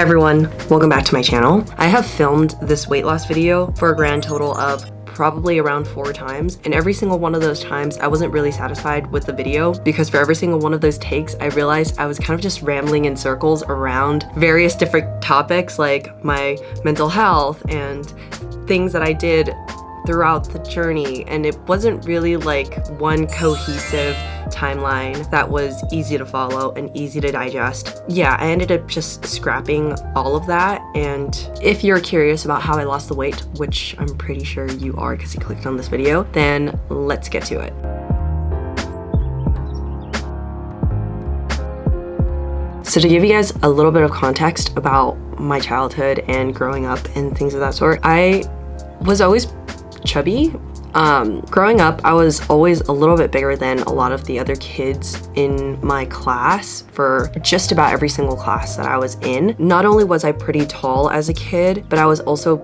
Hi everyone, welcome back to my channel. I have filmed this weight loss video for a grand total of probably around 4 times, and every single one of those times I wasn't really satisfied with the video because for every single one of those takes I realized I was kind of just rambling in circles around various different topics like my mental health and things that I did throughout the journey, and it wasn't really like one cohesive timeline that was easy to follow and easy to digest. Yeah, I ended up just scrapping all of that, and if you're curious about how I lost the weight, which I'm pretty sure you are because you clicked on this video, then let's get to it. So to give you guys a little bit of context about my childhood and growing up and things of that sort, I was always chubby. Growing up, I was always a little bit bigger than a lot of the other kids in my class for just about every single class that I was in. Not only was I pretty tall as a kid, but I was also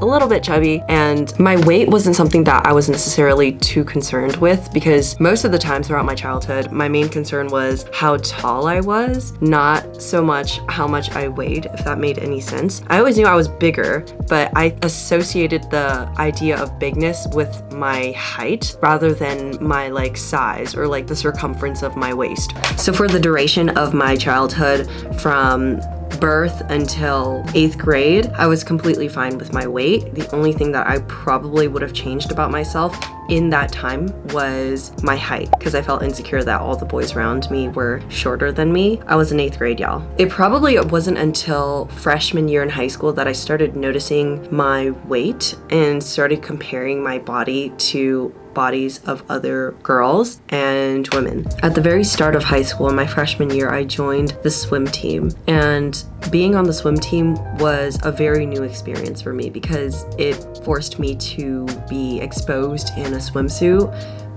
a little bit chubby, and my weight wasn't something that I was necessarily too concerned with because most of the time throughout my childhood, my main concern was how tall I was, not so much how much I weighed, if that made any sense. I always knew I was bigger, but I associated the idea of bigness with my height rather than my like size or like the circumference of my waist. So for the duration of my childhood, from birth until 8th grade, I was completely fine with my weight. The only thing that I probably would have changed about myself in that time was my height, because I felt insecure that all the boys around me were shorter than me. I was in 8th grade, y'all. It probably wasn't until freshman year in high school that I started noticing my weight and started comparing my body to bodies of other girls and women. At the very start of high school, in my freshman year, I joined the swim team, and being on the swim team was a very new experience for me because it forced me to be exposed in a swimsuit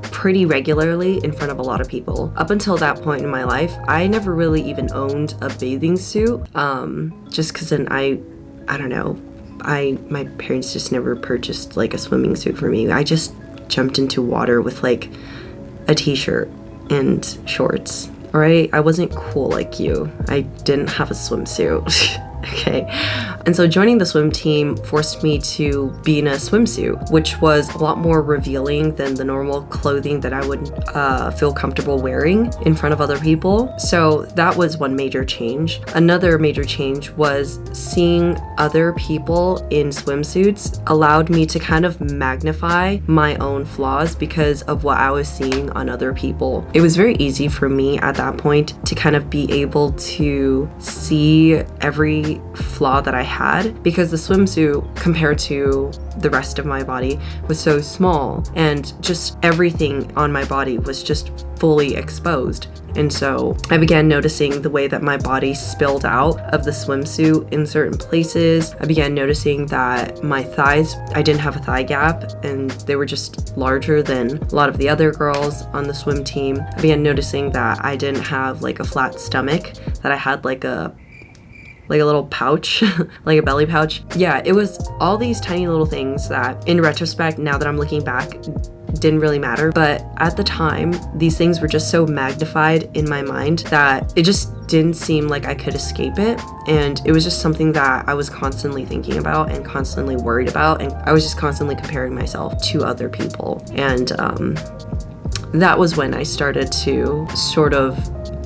pretty regularly in front of a lot of people. Up until that point in my life, I never really even owned a bathing suit, just because then I don't know, my parents just never purchased like a swimming suit for me. I just jumped into water with like a t-shirt and shorts. All right, I wasn't cool like you. I didn't have a swimsuit. Okay, and so joining the swim team forced me to be in a swimsuit, which was a lot more revealing than the normal clothing that I would feel comfortable wearing in front of other people. So that was one major change. Another major change was seeing other people in swimsuits allowed me to kind of magnify my own flaws because of what I was seeing on other people. It was very easy for me at that point to kind of be able to see every flaw that I had because the swimsuit compared to the rest of my body was so small, and just everything on my body was just fully exposed. And so I began noticing the way that my body spilled out of the swimsuit in certain places. I began noticing that my thighs, I didn't have a thigh gap, and they were just larger than a lot of the other girls on the swim team. I began noticing that I didn't have like a flat stomach, that I had like a little pouch, like a belly pouch. Yeah, it was all these tiny little things that in retrospect, now that I'm looking back, didn't really matter. But at the time, these things were just so magnified in my mind that it just didn't seem like I could escape it. And it was just something that I was constantly thinking about and constantly worried about. And I was just constantly comparing myself to other people. And that was when I started to sort of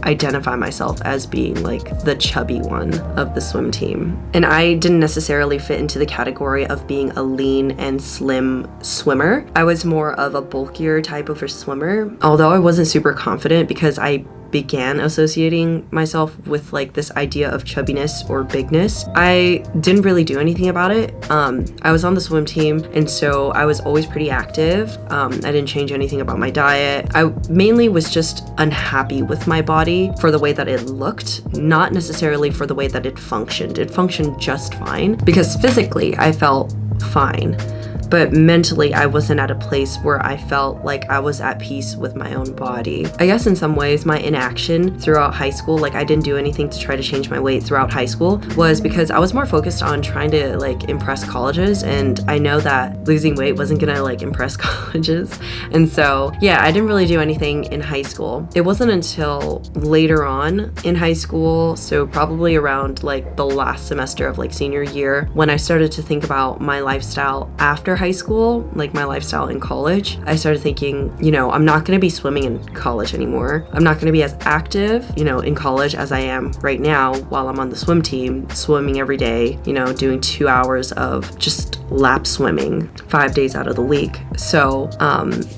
identify myself as being like the chubby one of the swim team. And I didn't necessarily fit into the category of being a lean and slim swimmer. I was more of a bulkier type of a swimmer, although I wasn't super confident because I began associating myself with like this idea of chubbiness or bigness. I didn't really do anything about it. I was on the swim team, and so I was always pretty active. I didn't change anything about my diet. I mainly was just unhappy with my body for the way that it looked, not necessarily for the way that it functioned. It functioned just fine because physically I felt fine. but mentally I wasn't at a place where I felt like I was at peace with my own body. I guess in some ways my inaction throughout high school, like I didn't do anything to try to change my weight throughout high school, was because I was more focused on trying to like impress colleges, and I know that losing weight wasn't gonna like impress colleges. And so yeah, I didn't really do anything in high school. It wasn't until later on in high school, so probably around like the last semester of like senior year, when I started to think about my lifestyle after high school, like my lifestyle in college. I started thinking, you know, I'm not gonna be swimming in college anymore. I'm not gonna be as active, you know, in college as I am right now while I'm on the swim team, swimming every day, you know, doing 2 hours of just lap swimming 5 days out of the week. So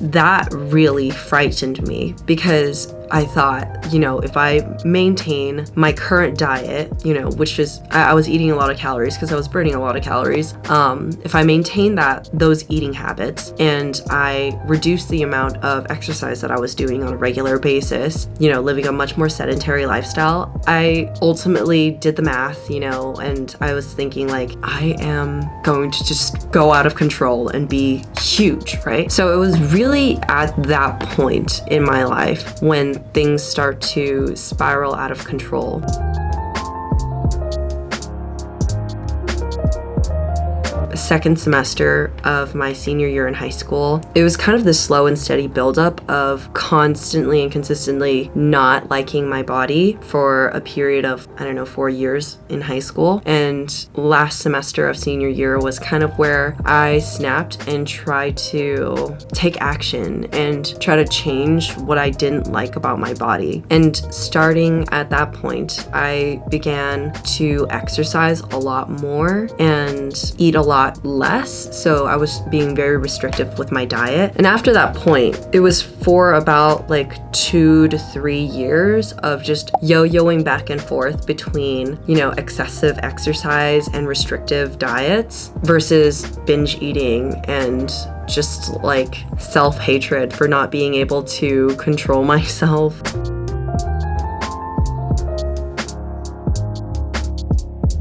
that really frightened me, because I thought, you know, if I maintain my current diet, you know, which is, I was eating a lot of calories because I was burning a lot of calories. If I maintain those eating habits, and I reduce the amount of exercise that I was doing on a regular basis, you know, living a much more sedentary lifestyle, I ultimately did the math, you know, and I was thinking like, I am going to just go out of control and be huge, right? So it was really at that point in my life when things start to spiral out of control. Second semester of my senior year in high school, it was kind of this slow and steady buildup of constantly and consistently not liking my body for a period of, I don't know, 4 years in high school. And last semester of senior year was kind of where I snapped and tried to take action and try to change what I didn't like about my body. And starting at that point, I began to exercise a lot more and eat a lot less. So I was being very restrictive with my diet. And after that point, it was for about like 2 to 3 years of just yo-yoing back and forth between, you know, excessive exercise and restrictive diets versus binge eating and just like self-hatred for not being able to control myself.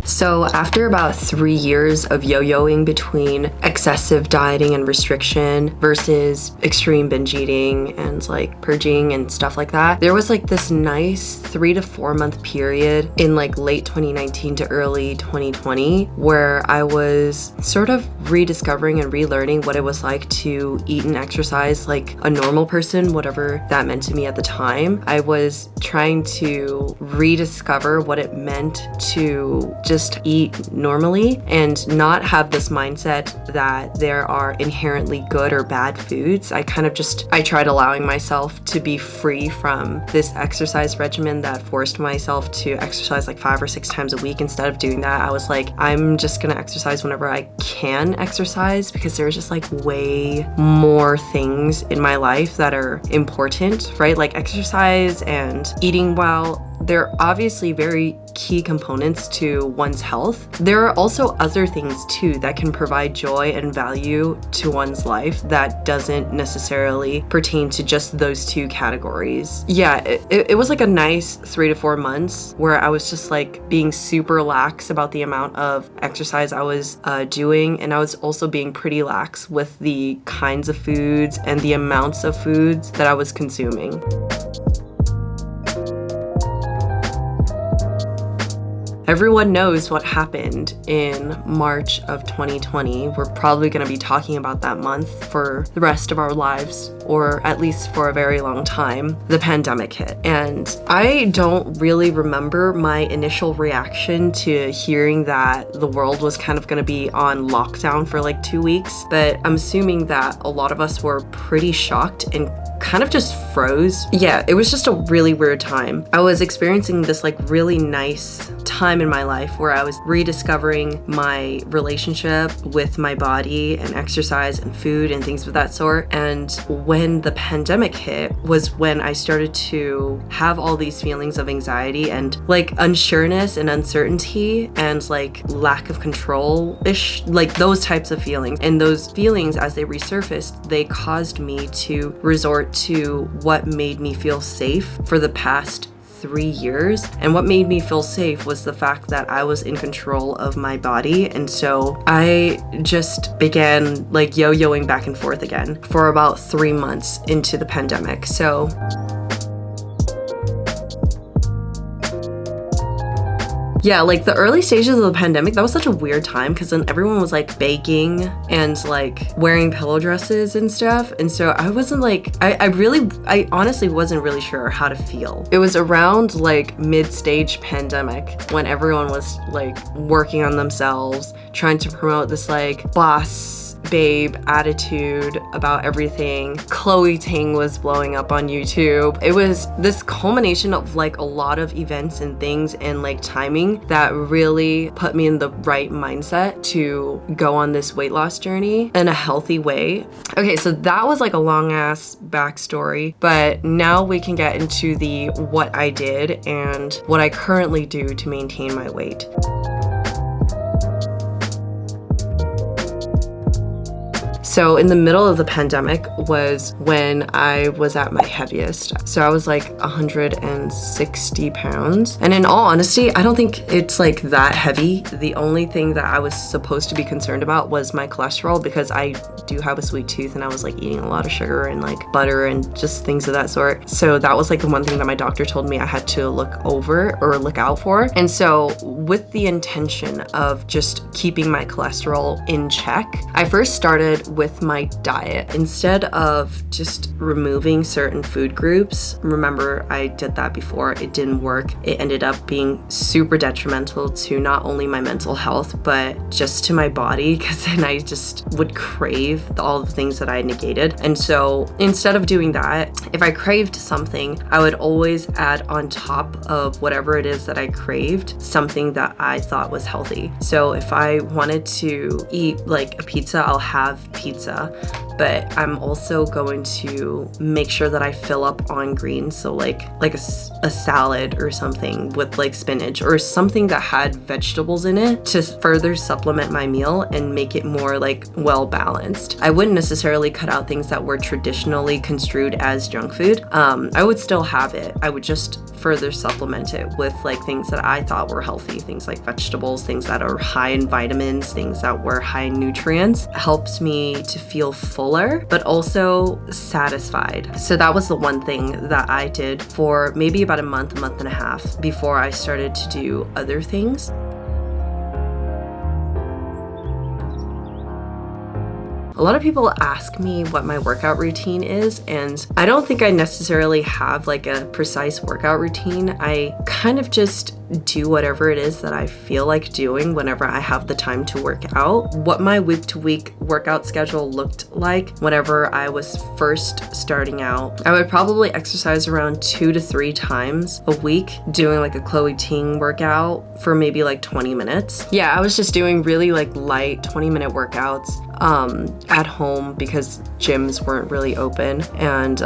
So after about 3 years of yo-yoing between excessive dieting and restriction versus extreme binge eating and like purging and stuff like that, there was like this nice 3 to 4 month period in like late 2019 to early 2020 where I was sort of rediscovering and relearning what it was like to eat and exercise like a normal person, whatever that meant to me at the time. I was trying to rediscover what it meant to just eat normally and not have this mindset that there are inherently good or bad foods. I tried allowing myself to be free from this exercise regimen that forced myself to exercise like 5 or 6 times a week. Instead of doing that, I was like, I'm just gonna exercise whenever I can exercise, because there's just like way more things in my life that are important, right? Like exercise and eating well. They're obviously very key components to one's health. There are also other things too that can provide joy and value to one's life that doesn't necessarily pertain to just those 2 categories. Yeah, it was like a nice 3 to 4 months where I was just like being super lax about the amount of exercise I was doing, and I was also being pretty lax with the kinds of foods and the amounts of foods that I was consuming. Everyone knows what happened in March of 2020. We're probably going to be talking about that month for the rest of our lives, or at least for a very long time. The pandemic hit. And I don't really remember my initial reaction to hearing that the world was kind of going to be on lockdown for like 2 weeks, but I'm assuming that a lot of us were pretty shocked and kind of just froze. Yeah, it was just a really weird time. I was experiencing this like really nice time in my life where I was rediscovering my relationship with my body and exercise and food and things of that sort. And when the pandemic hit was when I started to have all these feelings of anxiety and like unsureness and uncertainty and like lack of control-ish, like those types of feelings. And those feelings, as they resurfaced, they caused me to resort to what made me feel safe for the past 3 years. And what made me feel safe was the fact that I was in control of my body. And so I just began like yo-yoing back and forth again for about 3 months into the pandemic. So yeah, like the early stages of the pandemic, that was such a weird time because then everyone was like baking and like wearing pillow dresses and stuff. And so I wasn't like, I honestly wasn't really sure how to feel. It was around like mid-stage pandemic when everyone was like working on themselves, trying to promote this like boss babe attitude about everything. Chloe Ting was blowing up on YouTube. It was this culmination of like a lot of events and things and like timing that really put me in the right mindset to go on this weight loss journey in a healthy way. Okay, so that was like a long ass backstory, but now we can get into the what I did and what I currently do to maintain my weight. So in the middle of the pandemic was when I was at my heaviest. So I was like 160 pounds. And in all honesty, I don't think it's like that heavy. The only thing that I was supposed to be concerned about was my cholesterol because I do have a sweet tooth and I was like eating a lot of sugar and like butter and just things of that sort. So that was like the one thing that my doctor told me I had to look over or look out for. And so with the intention of just keeping my cholesterol in check, I first started with my diet. Instead of just removing certain food groups, remember I did that before, it didn't work. It ended up being super detrimental to not only my mental health, but just to my body, because then I just would crave all the things that I negated. And so instead of doing that, if I craved something, I would always add on top of whatever it is that I craved, something that I thought was healthy. So if I wanted to eat like a pizza, I'll have pizza, but I'm also going to make sure that I fill up on greens. So like a salad or something with like spinach or something that had vegetables in it to further supplement my meal and make it more like well balanced. I wouldn't necessarily cut out things that were traditionally construed as junk food. I would still have it. I would just further supplement it with like things that I thought were healthy, things like vegetables, things that are high in vitamins, things that were high in nutrients. It helped me to feel fuller, but also satisfied. So that was the one thing that I did for maybe about a month and a half before I started to do other things. A lot of people ask me what my workout routine is, and I don't think I necessarily have like a precise workout routine. I kind of just do whatever it is that I feel like doing whenever I have the time to work out. What my week-to-week workout schedule looked like whenever I was first starting out, I would probably exercise around 2 to 3 times a week, doing like a Chloe Ting workout for maybe like 20 minutes. Yeah, I was just doing really like light 20-minute workouts at home because gyms weren't really open. And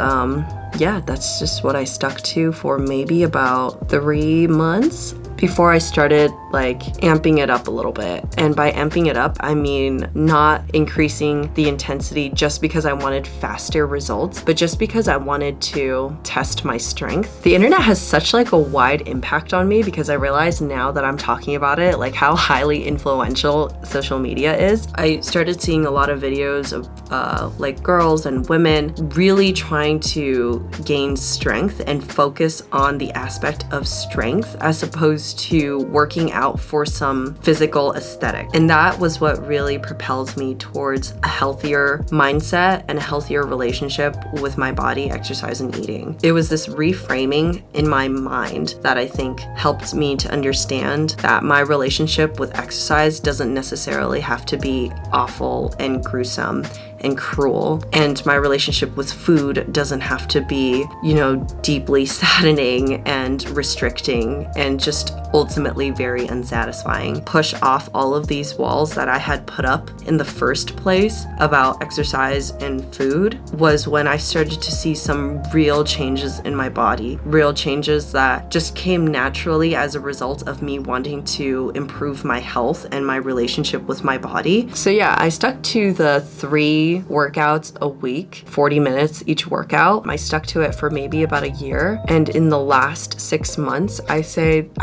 yeah, that's just what I stuck to for maybe about 3 months before I started like amping it up a little bit. And by amping it up, I mean not increasing the intensity just because I wanted faster results, but just because I wanted to test my strength. The internet has such like a wide impact on me because I realize now that I'm talking about it, like how highly influential social media is. I started seeing a lot of videos of like girls and women really trying to gain strength and focus on the aspect of strength as opposed to working out for some physical aesthetic. And that was what really propelled me towards a healthier mindset and a healthier relationship with my body, exercise, and eating. It was this reframing in my mind that I think helped me to understand that my relationship with exercise doesn't necessarily have to be awful and gruesome and cruel, and my relationship with food doesn't have to be, you know, deeply saddening and restricting and just ultimately very unsatisfying. Push off all of these walls that I had put up in the first place about exercise and food was when I started to see some real changes in my body, real changes that just came naturally as a result of me wanting to improve my health and my relationship with my body. So yeah, I stuck to the 3 workouts a week, 40 minutes each workout. I stuck to it for maybe about a year. And in the last 6 months, I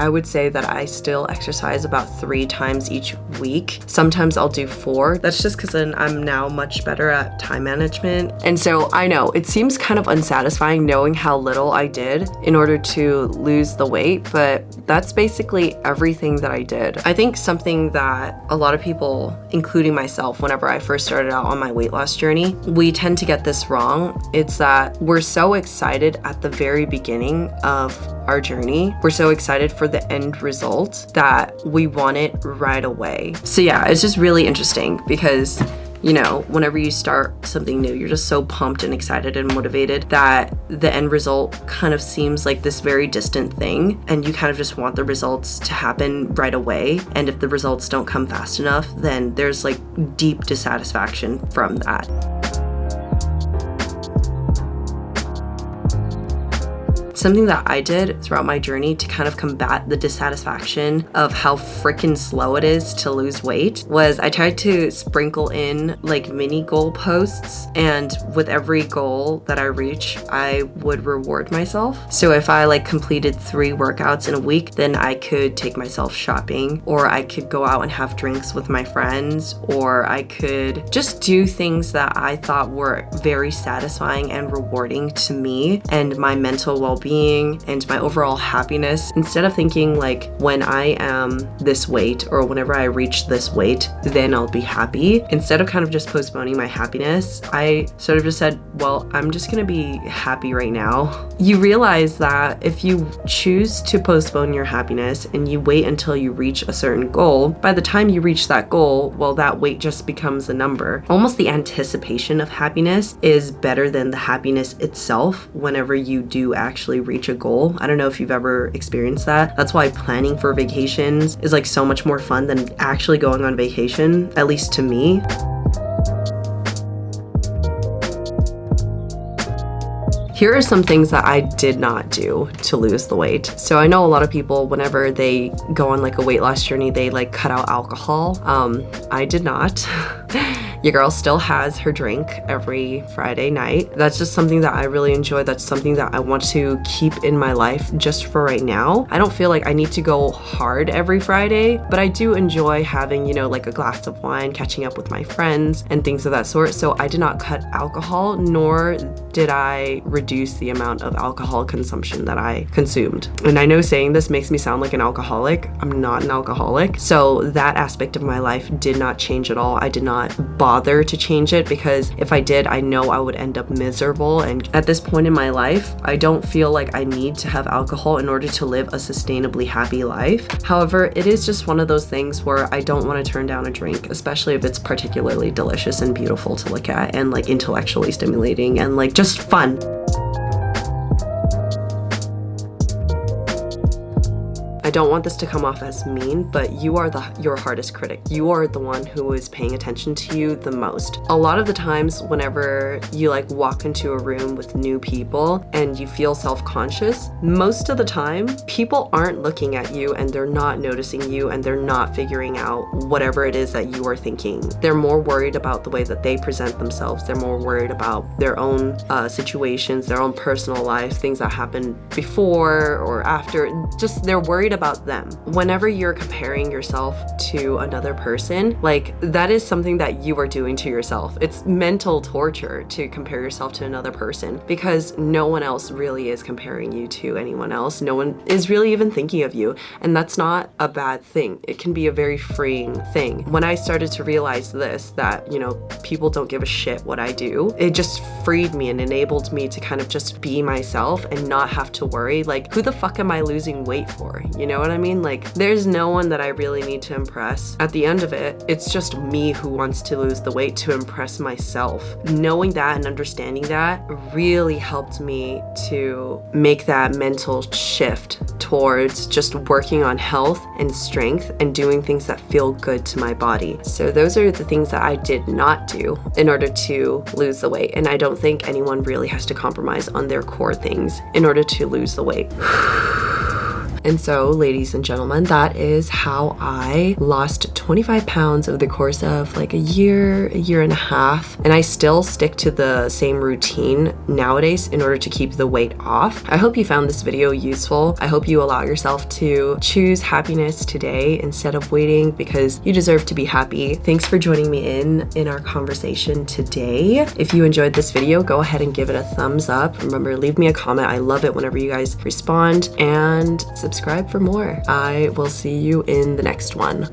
would say that I still exercise about 3 times each week. Sometimes I'll do 4. That's just because I'm now much better at time management. And so I know it seems kind of unsatisfying knowing how little I did in order to lose the weight, but that's basically everything that I did. I think something that a lot of people, including myself, whenever I first started out on my weight loss journey, we tend to get this wrong. It's that we're so excited at the very beginning of our journey. We're so excited for the end result that we want it right away. So yeah, it's just really interesting because you know, whenever you start something new, you're just so pumped and excited and motivated that the end result kind of seems like this very distant thing, and you kind of just want the results to happen right away. And if the results don't come fast enough, then there's like deep dissatisfaction from that. Something that I did throughout my journey to kind of combat the dissatisfaction of how freaking slow it is to lose weight was I tried to sprinkle in like mini goal posts, and with every goal that I reach, I would reward myself. So if I like completed 3 workouts in a week, then I could take myself shopping, or I could go out and have drinks with my friends, or I could just do things that I thought were very satisfying and rewarding to me and my mental well-being and my overall happiness. Instead of thinking like, when I am this weight or whenever I reach this weight, then I'll be happy. Instead of kind of just postponing my happiness, I sort of just said, well, I'm just gonna be happy right now. You realize that if you choose to postpone your happiness and you wait until you reach a certain goal, by the time you reach that goal, well, that weight just becomes a number. Almost the anticipation of happiness is better than the happiness itself whenever you do actually reach a goal. I don't know if you've ever experienced that. That's why planning for vacations is like so much more fun than actually going on vacation, at least to me. Here are some things that I did not do to lose the weight. So I know a lot of people, whenever they go on like a weight loss journey, they like cut out alcohol. I did not. Your girl still has her drink every Friday night. That's just something that I really enjoy. That's something that I want to keep in my life just for right now. I don't feel like I need to go hard every Friday, but I do enjoy having, you know, like a glass of wine, catching up with my friends and things of that sort. So I did not cut alcohol, nor did I reduce the amount of alcohol consumption that I consumed. And I know saying this makes me sound like an alcoholic. I'm not an alcoholic. So that aspect of my life did not change at all. I did not bother to change it, because if I did, I know I would end up miserable. And at this point in my life, I don't feel like I need to have alcohol in order to live a sustainably happy life. However, it is just one of those things where I don't want to turn down a drink, especially if it's particularly delicious and beautiful to look at and like intellectually stimulating and like just fun. I don't want this to come off as mean, but you are your hardest critic. You are the one who is paying attention to you the most. A lot of the times whenever you like walk into a room with new people and you feel self-conscious, most of the time people aren't looking at you and they're not noticing you and they're not figuring out whatever it is that you are thinking. They're more worried about the way that they present themselves. They're more worried about their own situations, their own personal lives, things that happened before or after. Just they're worried about them. Whenever you're comparing yourself to another person, like that is something that you are doing to yourself. It's mental torture to compare yourself to another person, because no one else really is comparing you to anyone else. No one is really even thinking of you. And that's not a bad thing. It can be a very freeing thing. When I started to realize this, that, you know, people don't give a shit what I do, it just freed me and enabled me to kind of just be myself and not have to worry, like, who the fuck am I losing weight for? You know what I mean? Like, there's no one that I really need to impress. At the end of it, it's just me who wants to lose the weight to impress myself. Knowing that and understanding that really helped me to make that mental shift towards just working on health and strength and doing things that feel good to my body. So those are the things that I did not do in order to lose the weight. And I don't think anyone really has to compromise on their core things in order to lose the weight. And so, ladies and gentlemen, that is how I lost 25 pounds over the course of like a year and a half. And I still stick to the same routine nowadays in order to keep the weight off. I hope you found this video useful. I hope you allow yourself to choose happiness today instead of waiting, because you deserve to be happy. Thanks for joining me in our conversation today. If you enjoyed this video, go ahead and give it a thumbs up. Remember, leave me a comment. I love it whenever you guys respond, and subscribe for more. I will see you in the next one.